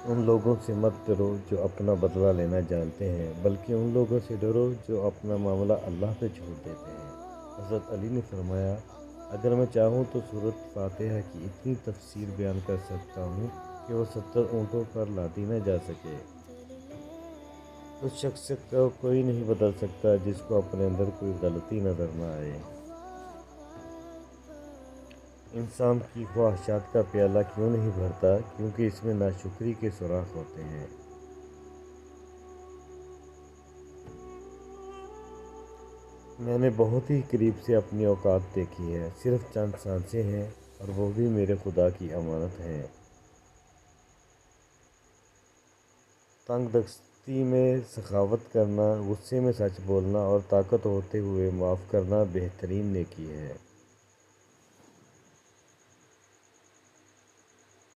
ان لوگوں سے مت ڈرو جو اپنا بدلہ لینا جانتے ہیں، بلکہ ان لوگوں سے ڈرو جو اپنا معاملہ اللہ پہ چھوڑ دیتے ہیں۔ حضرت علی نے فرمایا، اگر میں چاہوں تو سورۃ فاتحہ کی اتنی تفسیر بیان کر سکتا ہوں کہ وہ 70 اونٹوں پر لادی نہ جا سکے۔ اس شخص کو کوئی نہیں بدل سکتا جس کو اپنے اندر کوئی غلطی نظر نہ آئے۔ انسان کی خواہشات کا پیالہ کیوں نہیں بھرتا؟ کیونکہ اس میں ناشکری کے سوراخ ہوتے ہیں۔ میں نے بہت ہی قریب سے اپنی اوقات دیکھی ہے، صرف چند سانسیں ہیں اور وہ بھی میرے خدا کی امانت ہیں۔ تنگ دستی میں سخاوت کرنا، غصے میں سچ بولنا اور طاقت ہوتے ہوئے معاف کرنا بہترین نیکی ہے۔